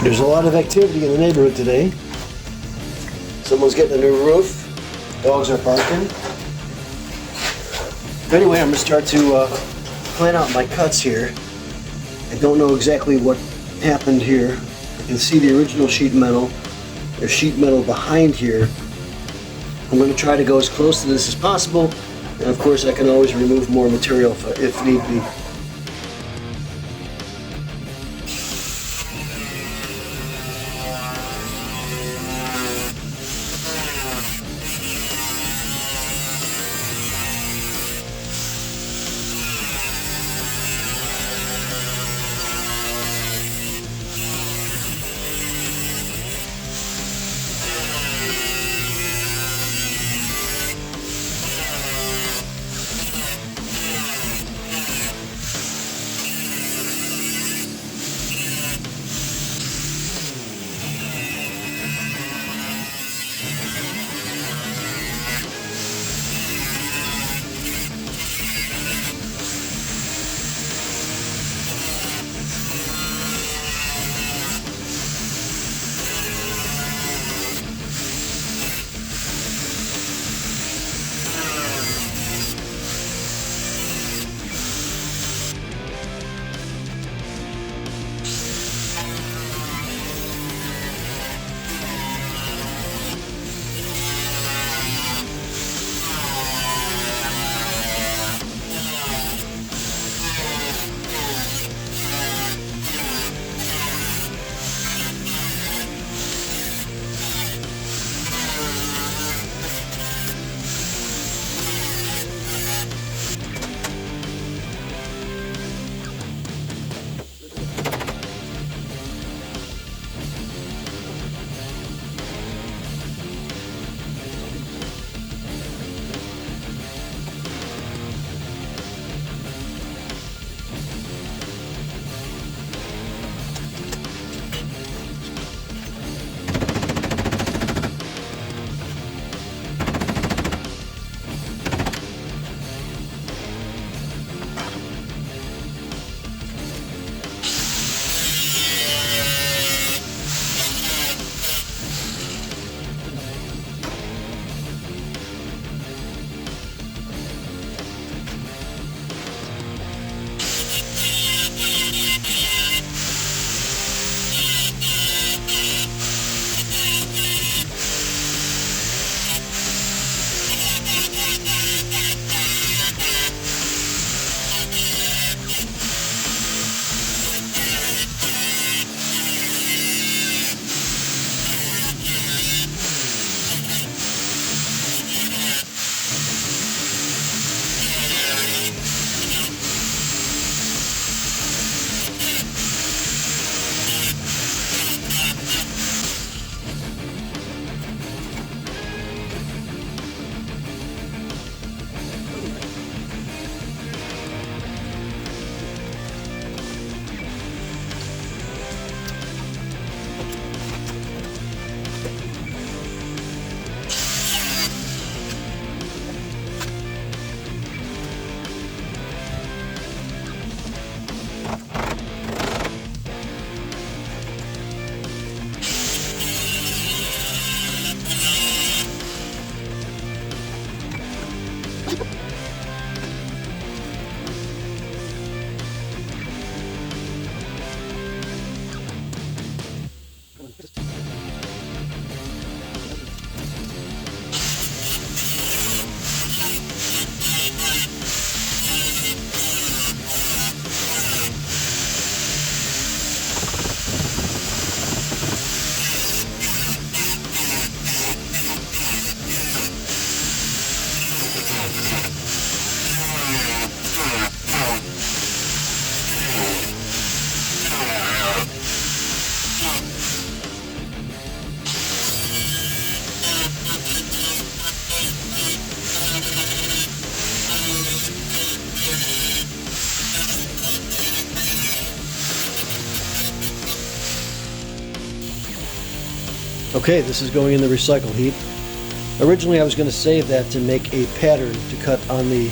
There's a lot of activity in the neighborhood today. Someone's getting a new roof. Dogs are barking. Anyway, I'm going to start to plan out my cuts here. I don't know exactly what happened here. You can see the original sheet metal. There's sheet metal behind here. I'm going to try to go as close to this as possible, and of course I can always remove more material if need be. Okay, this is going in the recycle heat. Originally I was going to save that to make a pattern to cut on the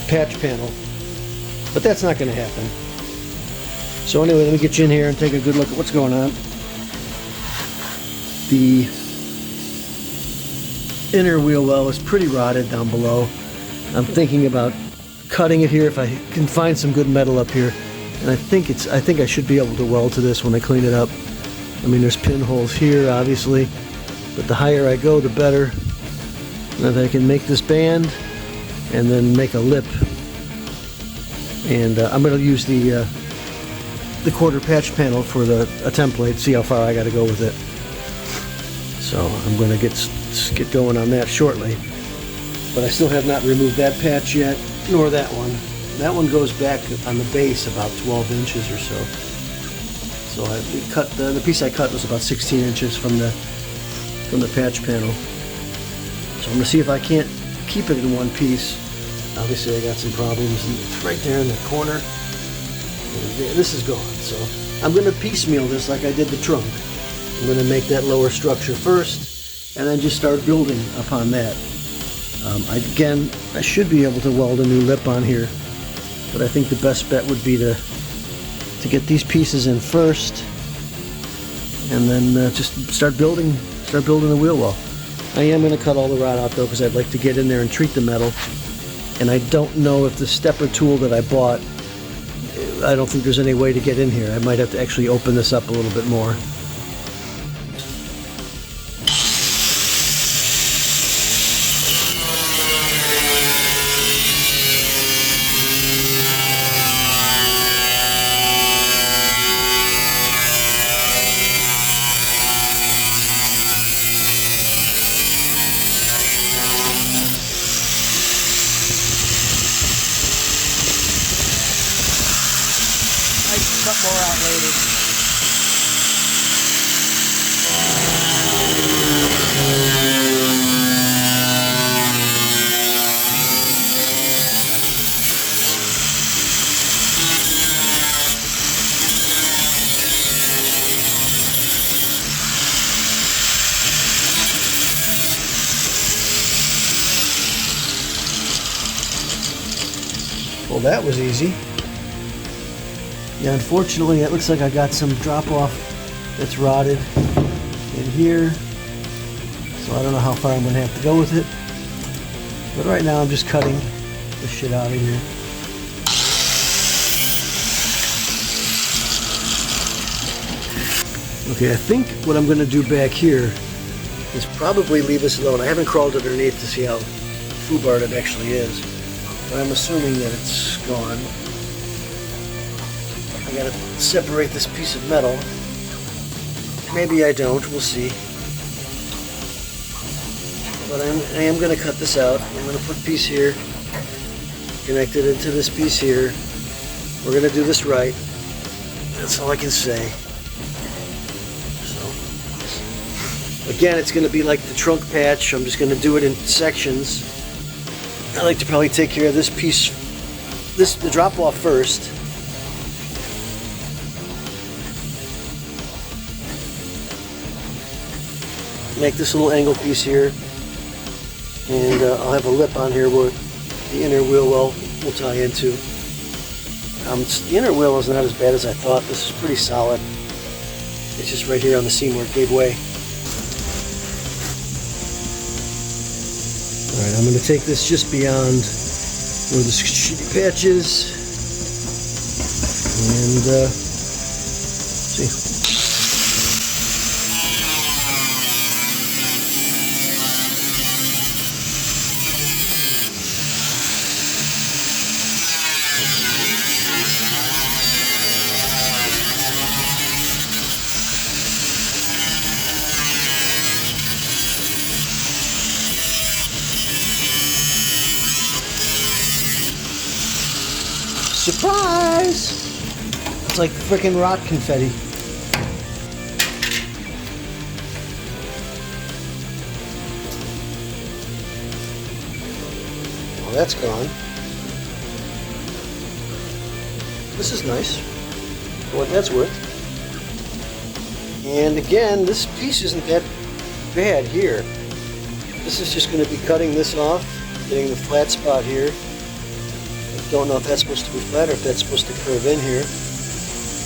patch panel, but that's not going to happen. So anyway, let me get you in here and take a good look at what's going on. The inner wheel well is pretty rotted down below. I'm thinking about cutting it here if I can find some good metal up here. And I think I should be able to weld to this when I clean it up. I mean, there's pinholes here, obviously, but the higher I go, the better. And I can make this band and then make a lip. And I'm going to use the quarter patch panel for a template, see how far I got to go with it. So I'm going to get going on that shortly. But I still have not removed that patch yet, nor that one. That one goes back on the base about 12 inches or so. So the piece I cut was about 16 inches from the patch panel. So I'm going to see if I can't keep it in one piece. Obviously I got some problems, and it's right there in the corner. And this is gone. So I'm going to piecemeal this like I did the trunk. I'm going to make that lower structure first, and then just start building upon that. Again, I should be able to weld a new lip on here, but I think the best bet would be to get these pieces in first, and then just start building the wheel well. I am going to cut all the rod out though, because I'd like to get in there and treat the metal. And I don't know if the stepper tool that I bought, I don't think there's any way to get in here. I might have to actually open this up a little bit more. Cut more out later. Well, that was easy. Yeah, unfortunately, it looks like I got some drop-off that's rotted in here, so I don't know how far I'm going to have to go with it. But right now, I'm just cutting the shit out of here. Okay, I think what I'm going to do back here is probably leave this alone. I haven't crawled underneath to see how foobarred it actually is, but I'm assuming that it's gone. I gotta separate this piece of metal. Maybe I don't, we'll see. But I am gonna cut this out. I'm gonna put a piece here, connect it into this piece here. We're gonna do this right. That's all I can say. So, again, it's gonna be like the trunk patch. I'm just gonna do it in sections. I like to probably take care of this piece, the drop off first. Make this little angle piece here, and I'll have a lip on here where the inner wheel well will tie into. The inner wheel is not as bad as I thought. This is pretty solid. It's just right here on the seam where it gave way. Alright, I'm going to take this just beyond where the shitty patch is, and see. Surprise! It's like frickin' rock confetti. Well, that's gone. This is nice, for what that's worth. And again, this piece isn't that bad here. This is just going to be cutting this off, getting the flat spot here. Don't know if that's supposed to be flat or if that's supposed to curve in here.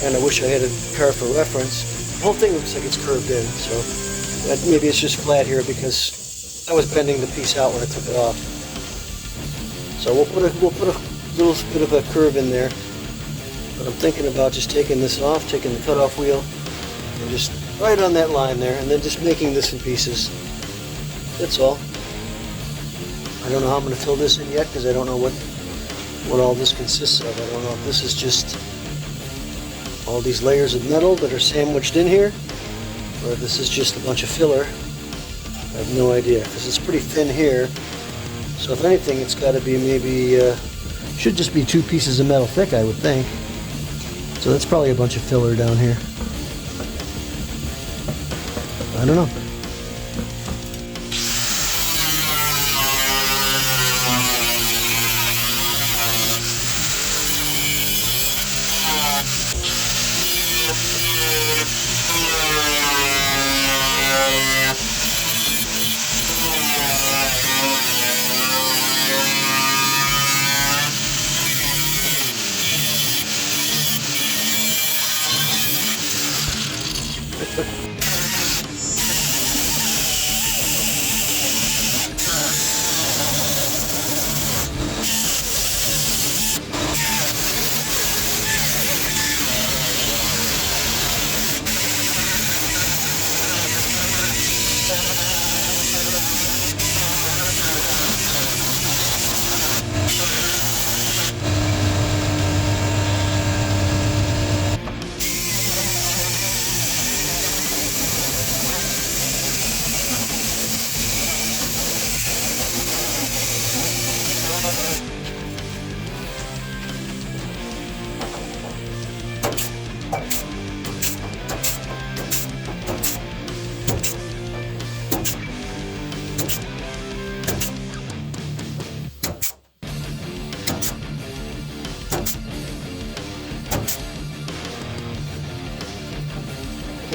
and I wish I had a card for reference. The whole thing looks like it's curved in, so maybe it's just flat here because I was bending the piece out when I took it off. So we'll put a little bit of a curve in there. But I'm thinking about just taking this off, taking the cutoff wheel, and just right on that line there, and then just making this in pieces. That's all. I don't know how I'm going to fill this in yet because I don't know what all this consists of. I don't know if this is just all these layers of metal that are sandwiched in here, or if this is just a bunch of filler. I have no idea because it's pretty thin here. So if anything, it's got to be maybe, should just be 2 pieces of metal thick, I would think. So that's probably a bunch of filler down here. I don't know.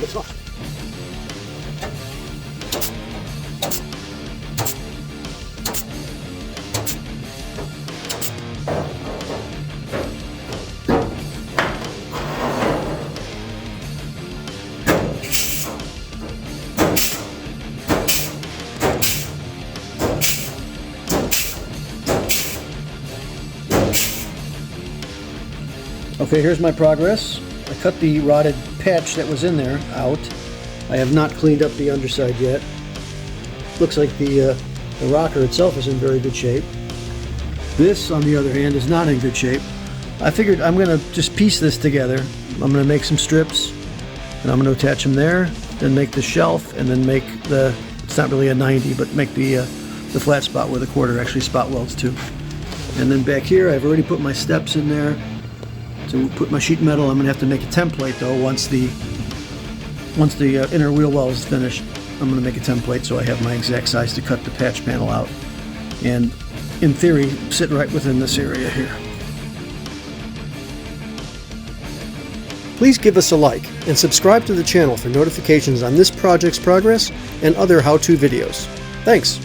It's off. Okay, here's my progress. I cut the rotted patch that was in there out. I have not cleaned up the underside yet. Looks like the rocker itself is in very good shape. This, on the other hand, is not in good shape. I figured I'm going to just piece this together. I'm going to make some strips, and I'm going to attach them there, then make the shelf, and then make the, it's not really a 90, but make the flat spot where the quarter actually spot welds to. And then back here, I've already put my steps in there. To put my sheet metal, I'm going to have to make a template though once the inner wheel well is finished. I'm going to make a template so I have my exact size to cut the patch panel out. And in theory, sit right within this area here. Please give us a like and subscribe to the channel for notifications on this project's progress and other how-to videos. Thanks!